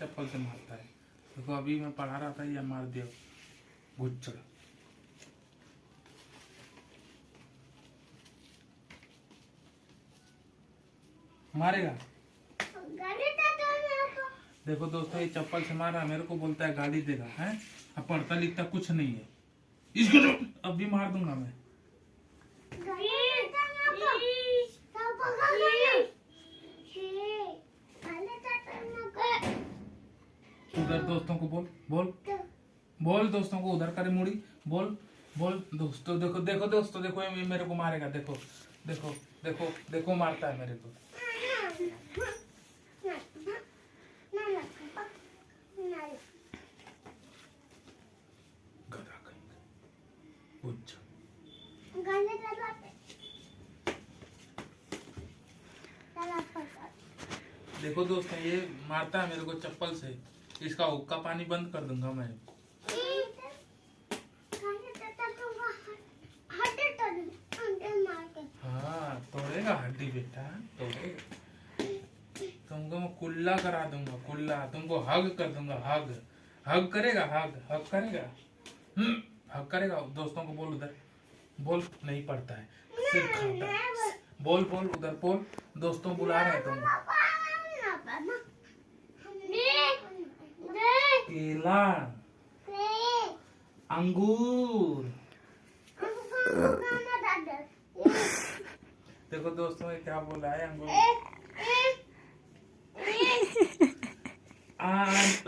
चप्पल से मारता है। देखो अभी मैं पढ़ा रहा था, या मार दिया गुच्चड़। मारेगा। देखो दोस्तों, ये चप्पल से मार रहा, मेरे को बोलता है गाली देगा है। अब पढ़ता लिखता कुछ नहीं है इसको, तो अब भी मार दूंगा मैं। उधर दोस्तों को बोल बोल बोल, दोस्तों को उधर करे मुड़ी, बोल बोल। दोस्तों देखो देखो, दोस्तों देखो, ये मेरे को मारेगा। देखो देखो देखो देखो, मारता है मेरे को। गधा कहीं। देखो दोस्तों, ये मारता है मेरे को चप्पल से। इसका हुक्का पानी बंद कर दूंगा मैं। हाँ तोड़ेगा हड्डी बेटा, तोड़ेगा। तुमको मैं कुल्ला करा दूंगा, कुल्ला। तुमको हग कर दूंगा, हग। हग करेगा, हग हग करेगा, हग करेगा। दोस्तों को बोल, उधर बोल। नहीं पड़ता है, सिर खाता है। बोल बोल, उधर बोल। दोस्तों बुला रहे हैं तुमको। केला, अंगूर। देखो दोस्तों, ये क्या बोला है, अंगूर।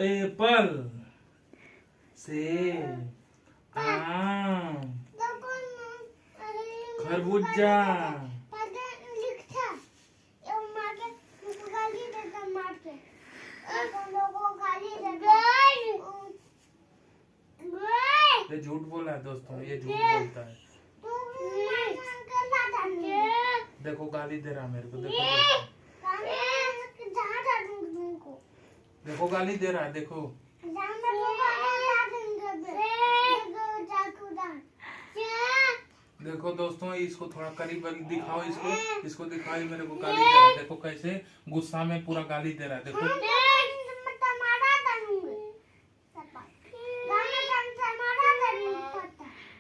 एप्पल, सेब, आम, खरबूजा। ये झूठ बोला है दोस्तों, ये झूठ बोलता है। देखो गाली दे रहा मेरे को। देखो गाली दे रहा है, देखो। देखो दोस्तों, इसको थोड़ा करीब दिखाओ, इसको दिखाओ। मेरे को गाली दे रहा है। देखो कैसे गुस्सा में पूरा गाली दे रहा है। देखो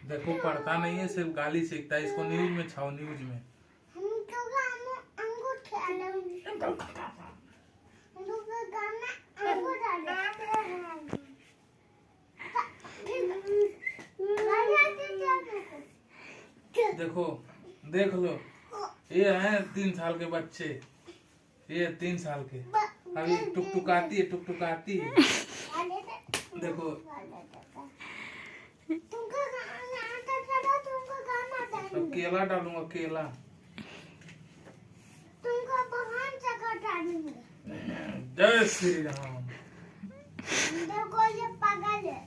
देखो, पढ़ता नहीं है, सिर्फ गाली सीखता है। इसको न्यूज में छाओ, न्यूज में। देखो देख लो, ये है 3 साल के बच्चे। ये 3 साल के, अभी टुकटुकाती है, टुकटुकाती है। देखो अब केला डालूंगा, केला। जय श्री राम। देखो ये पागल है।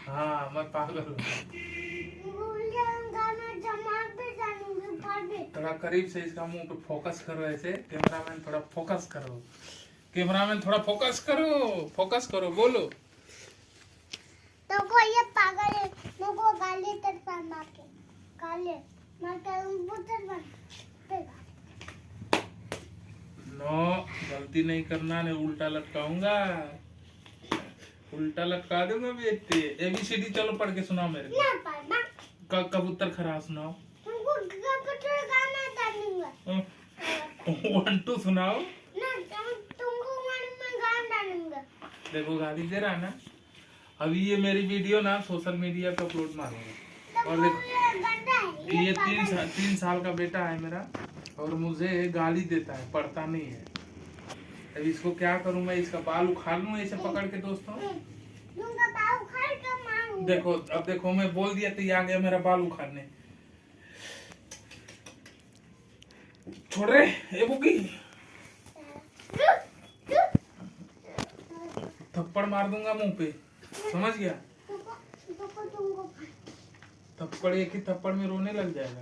हाँ मैं पागल हूँ। थोड़ा करीब से इसका मुंह पे फोकस करो, ऐसे। कैमरामैन थोड़ा फोकस करो, कैमरामैन थोड़ा फोकस करो, फोकस करो, बोलो। तो कोई ये पागल है, मुझको गाली तरफा मारके, गाली मारके बुतर बन। नो, गलती नहीं करना, नहीं उल्टा लटकाऊंगा, उल्टा लटका दूंगा बेटे। ABCD चलो पढ़ के सुनाओ मेरे को। ना पढ़ना। कबूतर खरा सुनाओ। तुमको कबूतर गाना डालूंगा। 1 2 सुनाओ। ना तुमको मैं गाना डालूंगा। देखो गाली दे रहा है ना। अभी ये मेरी वीडियो ना सोशल मीडिया पे अपलोड मारूंगा। और देखो ये 3 साल का बेटा है मेरा, और मुझे गाली देता है, पढ़ता नहीं है। अब इसको क्या करूं मैं, इसका बाल उखाड़ लूं ऐसे पकड़ के दोस्तों। बाल उखाड़ के मारूं। देखो अब देखो, मैं बोल दिया तो ये आ गया मेरा बाल उखाड़ने। छोड़ रे ए बुकी, थप्पड़ मार दूंगा मुंह पे, समझ गया। थप्पड़, एक ही थप्पड़ में रोने लग जाएगा।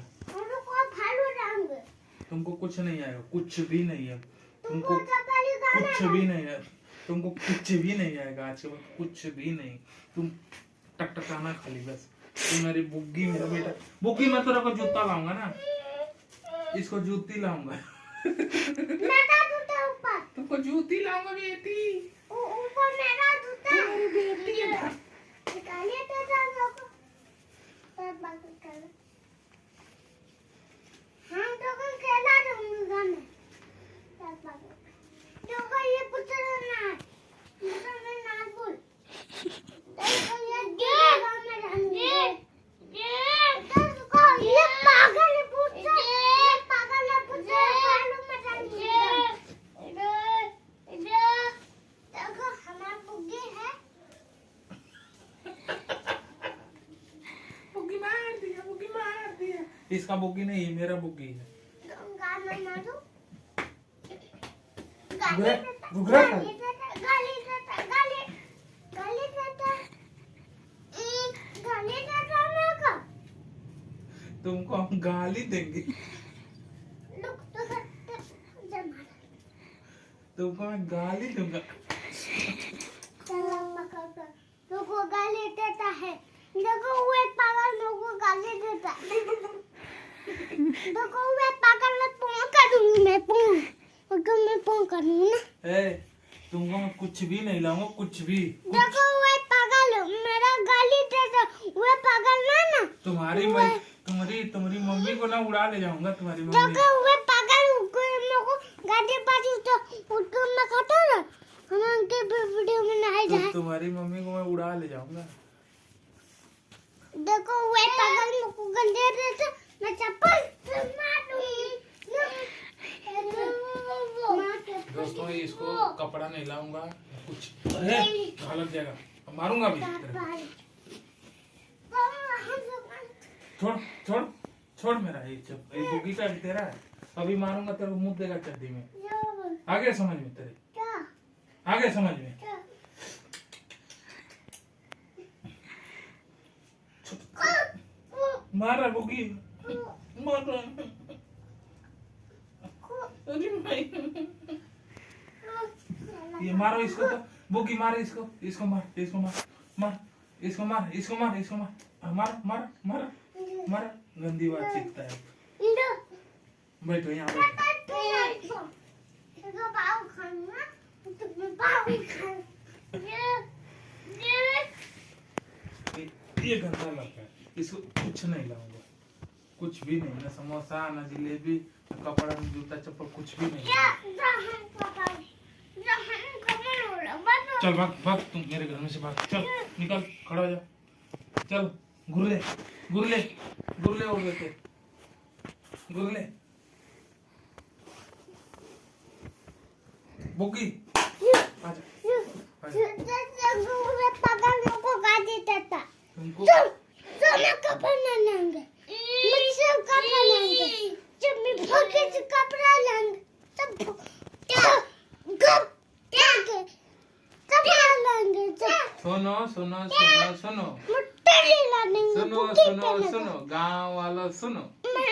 तुमको कुछ नहीं आएगा, कुछ भी नहीं है। तुमको कुछ भी नहीं है, तुमको कुछ भी नहीं आएगा आज के बाद, कुछ भी नहीं। तुम टकटकाना खाली बस। तुम मेरी बुग्गी, मेरा बेटा बुग्गी। मैं तेरे को जूता लाऊंगा ना, इसको जूती लाऊंगा। तुमको जूती लाऊंगा बेटी। ऊपर में इसका बुग्गी नहीं, मेरा बुग्गी है। गाना मारो घुघरा खा। तुमको हम गाली देंगे, तुमको मैं गाली दूंगा। लोगों गाली देता है, देखो वो एक पागल लोगों गाली देता है। देखो वो एक पागल में फोन करूंगी, मैं फोन करूंगी ना। तुमको मैं कुछ भी नहीं लाऊंगा, कुछ भी। देखो वो एक पागल मेरा गाली देता, वो पागल ना तुम्हारी मम्मी को ना उड़ा ले जाऊंगा, तुम्हारी मम्मी। देखो वो पागल को गाड़ी पास तो उसको मैं खाता ना, हम उनके वीडियो में नहीं जाए। तुम्हारी मम्मी को मैं उड़ा ले जाऊंगा। देखो वो पागल मुझको गंदे देता, मैं चप्पल से मारूंगी। दोस्तों इसको कपड़ा नहीं लाऊंगा, कुछ गलत जाएगा, मारूंगा भी। छोड़ छोड़ छोड़ मेरा ये बुग्गी का तेरा है, अभी मारूंगा तेरे को, मुंह देगा चड्डी में। आगे समझ में तेरे, आगे समझ में। मार रहा बुग्गी, मार रहा। अरे भाई ये मारो इसको, तो बुग्गी मार इसको, इसको मार, इसको मार, मार इसको, मार इसको, मार इसको, मार मार मार मार मार। गंदी बात सीखता है। बैठो यहाँ बैठो। ये गंदा लगता है, इसको कुछ नहीं लाऊंगा, कुछ भी नहीं, ना समोसा ना जिलेबी ना कपड़ा ना जूता चप्पल, कुछ भी नहीं। चल भाग भाग, तुम मेरे घर में से भाग, चल निकल, खड़ा हो जा, चल। गुरले गुरले गुरले उड़ गए, गुरले बुग्गी आजा, पागल को गाड़ी देता तुमको मैं कपड़ा लाऊंगा, मुझसे कपड़ा लाऊंगा, जब मैं भोगे से कपड़ा लाऊंगा, सब सुनो सुनो सुनो सुनो मुट्ठी लाने सुनो सुनो सुनो, गाँव वालों सुनो।